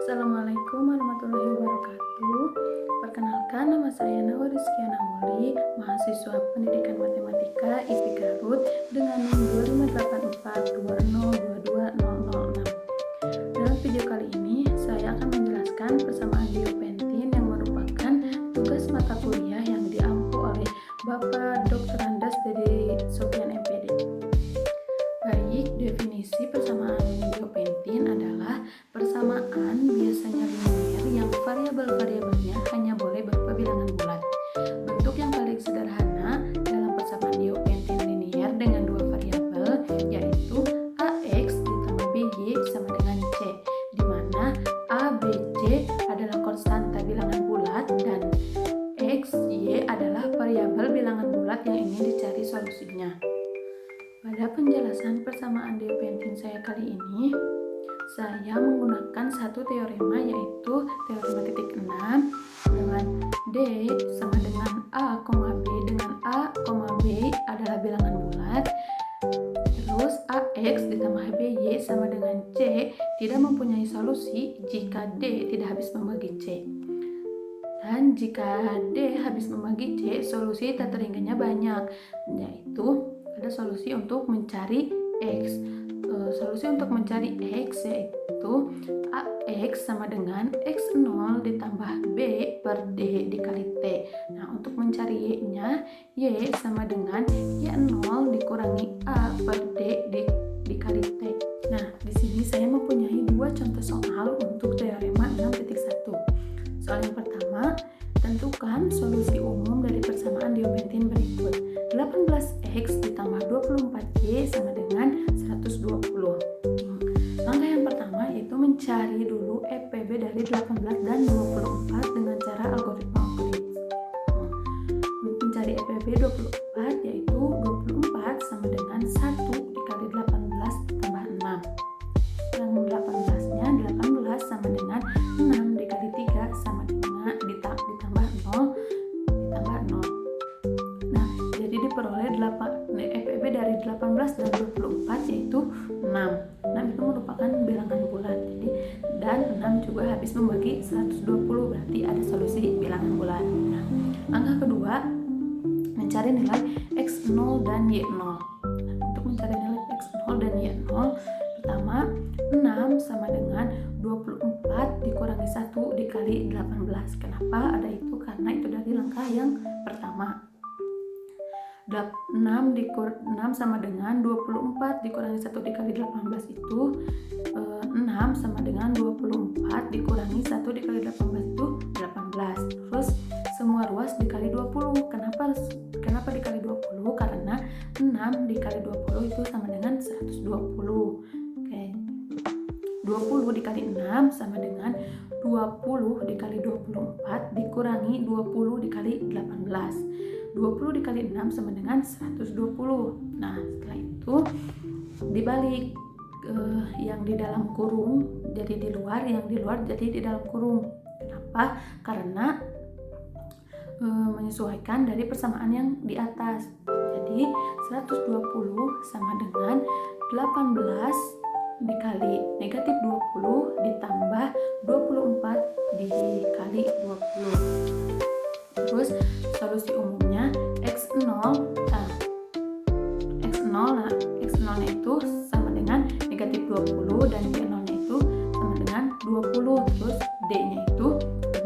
Assalamualaikum warahmatullahi wabarakatuh. Perkenalkan, nama saya Nawa Rizkiana Wuli, mahasiswa Pendidikan Matematika IPI Garut dengan NIM 25420220006. Dalam video kali ini, saya akan menjelaskan persamaan diopentin yang merupakan tugas mata kuliah yang diampu oleh Bapak Dr. Andes Dede Sofian MPD. Baik, definisi persamaan diopentin adalah persamaan biasanya linier yang variabel-variabelnya hanya boleh berupa bilangan bulat. Bentuk yang paling sederhana dalam persamaan diopentin linier dengan dua variabel yaitu AX ditambah BY sama dengan C, di mana A, B, C adalah konstanta bilangan bulat dan X, Y adalah variabel bilangan bulat yang ingin dicari solusinya. Pada penjelasan persamaan diopentin saya kali ini, saya menggunakan satu teorema yaitu teorema titik 6 dengan D sama dengan A, B dengan A, B adalah bilangan bulat. Terus AX ditambah BY sama dengan C tidak mempunyai solusi jika D tidak habis membagi C. Dan jika D habis membagi C, solusi tak teringinnya banyak, yaitu ada solusi untuk mencari X. Solusi untuk mencari X yaitu AX sama dengan X0 ditambah B per D dikali T. Nah, untuk mencari Y-nya, Y sama dengan Y0 dikurangi A per D dikali T. Nah, di sini saya mempunyai dua contoh soal untuk teorema 6.1. Soal yang pertama, tentukan solusi umum dari persamaan diopentin berikut. 18X ditambah 24Y sama dengan 120. Langkah yang pertama yaitu mencari dulu EPB dari 18 dan 24 dengan cara algoritma Euclid. Untuk mencari EPB 24 yaitu 24 sama dengan 1 dikali 18 tambah 6. Yang 18-nya 18 sama dengan 6 dikali 3 sama dengan ditambah 0 ditambah 0. Nah, jadi diperoleh EPB dari 18 dan 24 yaitu 6. 6 itu merupakan bilangan bulat. Jadi dan 6 juga habis membagi 120, berarti ada solusi bilangan bulat. Nah, langkah kedua mencari nilai X0 dan Y0. Nah, untuk mencari nilai X0 dan Y0, pertama 6 sama dengan 24 dikurangi 1 dikali 18. Kenapa ada itu? Karena itu dari langkah yang pertama. 6 sama dengan 24 dikurangi 1 dikali 18 itu 6 sama dengan 24 dikurangi 1 dikali 18 itu 18. Terus semua ruas dikali 20. Kenapa dikali 20? Karena 6 dikali 20 itu sama dengan 120. Oke. 20 dikali 6 sama dengan 20 dikali 24 dikurangi 20 dikali 18. 20 dikali 6 sama dengan 120. Nah, setelah itu dibalik, yang di dalam kurung jadi di luar, yang di luar jadi di dalam kurung. Kenapa? Karena menyesuaikan dari persamaan yang di atas. Jadi 120 sama dengan 18 dikali negatif 20 ditambah 24 dikali 20. Terus solusi umumnya X0 nya itu sama dengan negatif 20 dan Y0 nya itu sama dengan 20. Terus D nya itu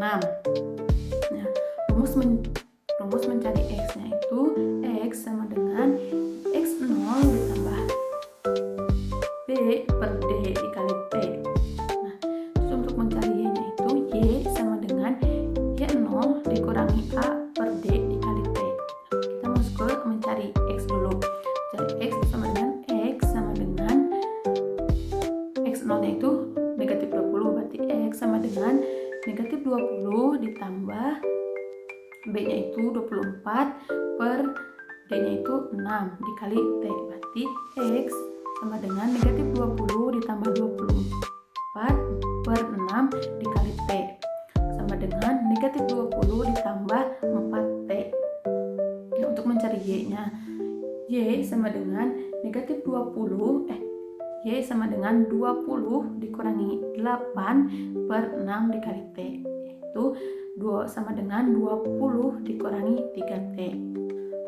6. Nah, rumus mencari X nya itu X sama dengan X0 ditambah B per D dikali T. Nah, terus untuk mencari Y nya itu Y sama dengan Y0 dikurangi A per D dikali T. Kita masuk ke mencari X dulu. Mencari X sama dengan X sama dengan X0 nya itu negatif 20, berarti X sama dengan negatif 20 ditambah B nya itu 24 per D nya itu 6 dikali T, berarti X sama dengan negatif 20 ditambah 24 per 6 dikali T sama dengan negatif 20 ditambah 4T. Nah, untuk mencari Y nya, Y sama dengan negatif 20 Y sama dengan 20 dikurangi 8 per 6 dikali T, yaitu sama dengan 20 dikurangi 3T.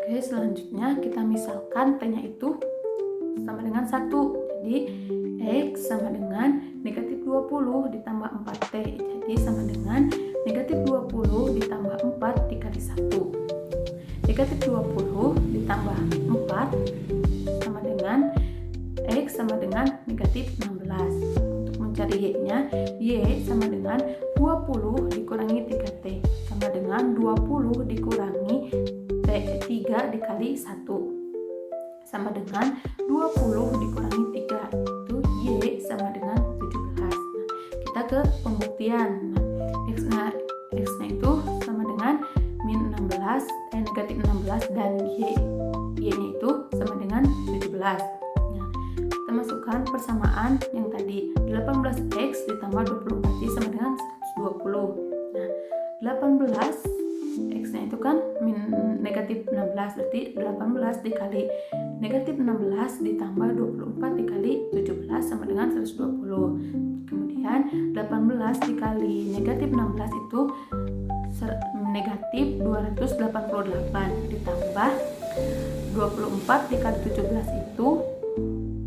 Oke, selanjutnya kita misalkan T-nya itu sama dengan 1. Jadi X sama dengan negatif 20 ditambah 4T. Jadi sama dengan negatif 20 ditambah 4 dikali 1. Negatif 20 ditambah 4 sama dengan X sama dengan negatif 16. Untuk mencari Y-nya, Y sama dengan 20 dikurangi 3T sama dengan 20 dikurangi 3 dikali 1 sama dengan 20 dikurangi 3, itu Y sama dengan 17. Nah, kita ke pembuktian. X-nya itu sama dengan negatif 16 dan Y-nya itu sama dengan 17. Nah, kita masukkan persamaan yang tadi 18X ditambah 24Y sama dengan 120. Nah, 18 X-nya itu kan negatif 16, berarti 18 dikali negatif 16 ditambah 24 dikali 17 sama dengan 120. Kemudian 18 dikali negatif 16 itu negatif 288 ditambah 24 dikali 17 itu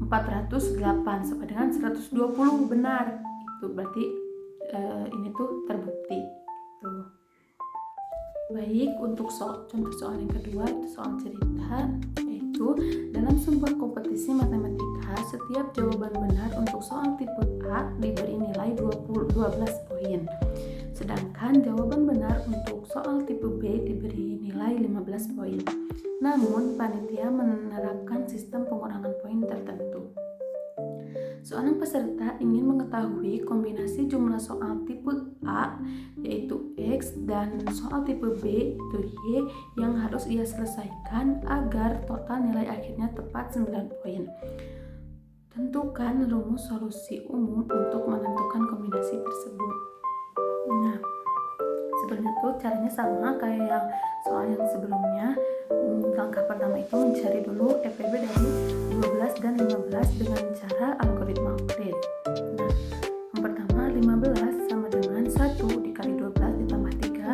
408 sama dengan 120, benar. Itu berarti ini tuh terbukti. Tuh. Baik, untuk contoh soal yang kedua itu soal cerita, yaitu dalam sebuah kompetisi matematika setiap jawaban benar untuk soal tipe A diberi nilai 12 poin. Sedangkan jawaban benar untuk soal tipe B diberi nilai 15 poin. Namun panitia menerapkan sistem pengurangan poin tertentu. Seorang peserta ingin mengetahui kombinasi jumlah soal tipe A yaitu X dan soal tipe B yaitu Y yang harus ia selesaikan agar total nilai akhirnya tepat 9 poin. Tentukan rumus solusi umum untuk menentukan kombinasi tersebut. Nah, sebenarnya tuh caranya sama kayak yang soal yang sebelumnya. Langkah pertama itu mencari dulu EPB dari 12 dan 15 dengan cara algoritma Euclid. Nah, yang pertama 15 sama dengan 1 dikali 12 ditambah 3.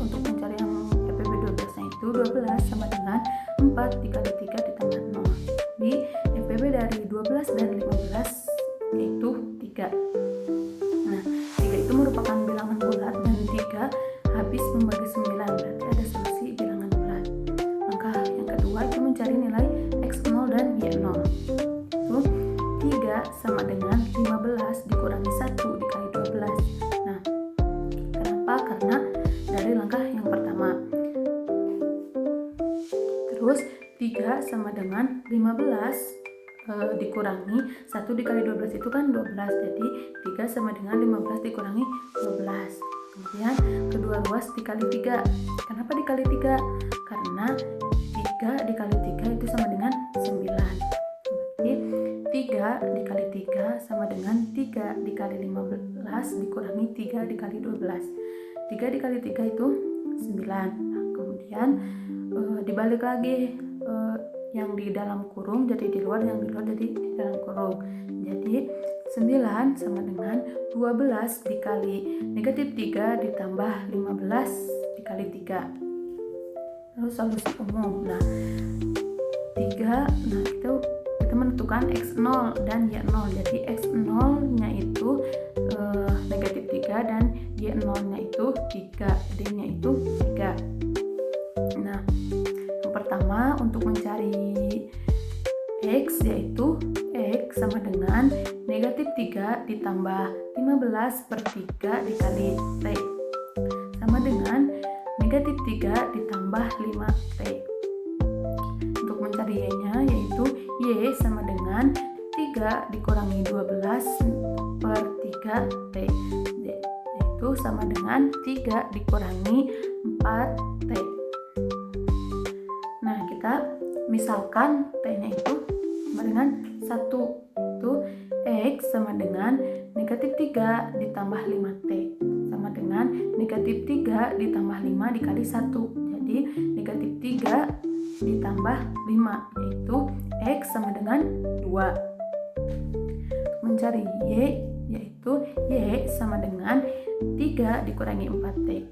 Untuk mencari yang EPB 12 nya itu 12 sama dengan 4 dikali 3 ditambah 0. Di EPB dari 12 dan 15 yaitu 3. Nah, 3 itu merupakan bilangan bulat dan 3 habis membagi 9, berarti ada solusi bilangan bulat. Langkah yang kedua itu mencari nilai X0 dan Y0. Itu 3 sama dengan 15 dikurangi 1 dikali 12. Nah, kenapa? Karena dari langkah yang pertama. Terus 3 sama dengan 15 dikurangi 1 dikali 12 itu kan 12. Jadi 3 sama dengan 15 dikurangi 12. Kemudian kedua ruas dikali 3. Kenapa dikali 3? Karena 3 dikali 3 itu sama dengan 9. Berarti 3 dikali 3 sama dengan 3 dikali 15 dikurangi 3 dikali 12. 3 dikali 3 itu 9. Nah, kemudian dibalik lagi, yang di dalam kurung jadi di luar, yang di luar jadi di dalam kurung. Jadi 9 sama dengan 12 dikali negatif 3 ditambah 15 dikali 3. Lalu solusi umum. Nah, 3, nah kita menentukan X0 dan Y0. Jadi X0 nya itu negatif 3 dan Y0 nya itu 3. D nya itu 3. Nah, yang pertama untuk mencari X yaitu X sama dengan negatif 3 ditambah 15 per 3 dikali T sama dengan negatif 3 ditambah 5T. Untuk mencari Y-nya yaitu Y sama dengan 3 dikurangi 12 per 3T, yaitu sama dengan 3 dikurangi 4T. Nah, kita misalkan T-nya itu sama dengan 1. Itu X sama dengan negatif 3 ditambah 5T sama dengan negatif 3 ditambah 5 dikali 1. Jadi negatif 3 ditambah 5 yaitu X sama dengan 2. mencari Y, yaitu Y sama dengan 3 dikurangi 4T,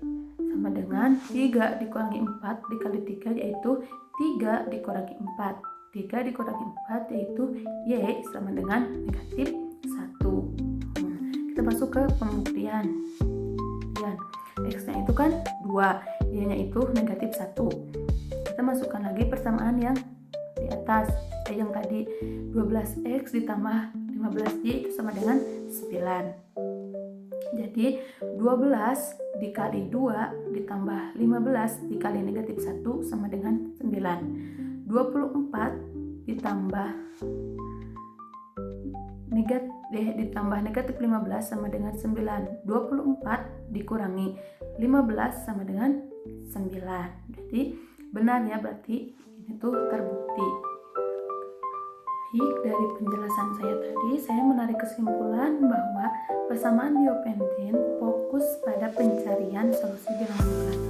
sama dengan 3 dikurangi 4 dikali 3, yaitu 3 dikurangi 4. 3 dikurangi 4 yaitu Y sama dengan negatif 1. Kita masuk ke pembuktian. X-nya itu kan 2, Y-nya itu negatif 1. Kita masukkan lagi persamaan yang di atas, yang tadi 12X ditambah 15Y itu sama dengan 9. Jadi 12 dikali 2 ditambah 15 dikali negatif 1 sama dengan 9. 24 ditambah negatif 15 sama dengan 9. 24 dikurangi 15 sama dengan 9. Jadi benar ya, berarti ini tuh terbukti. Baik, dari penjelasan saya tadi, saya menarik kesimpulan bahwa persamaan diopentin fokus pada pencarian solusi bilangan bulat.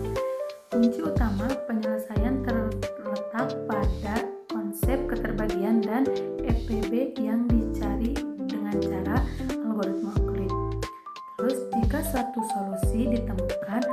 Kunci utama penyelesaian terletak pada konsep keterbagian dan FPB yang dicari dengan cara algoritma Euclid. Terus, jika suatu solusi ditemukan,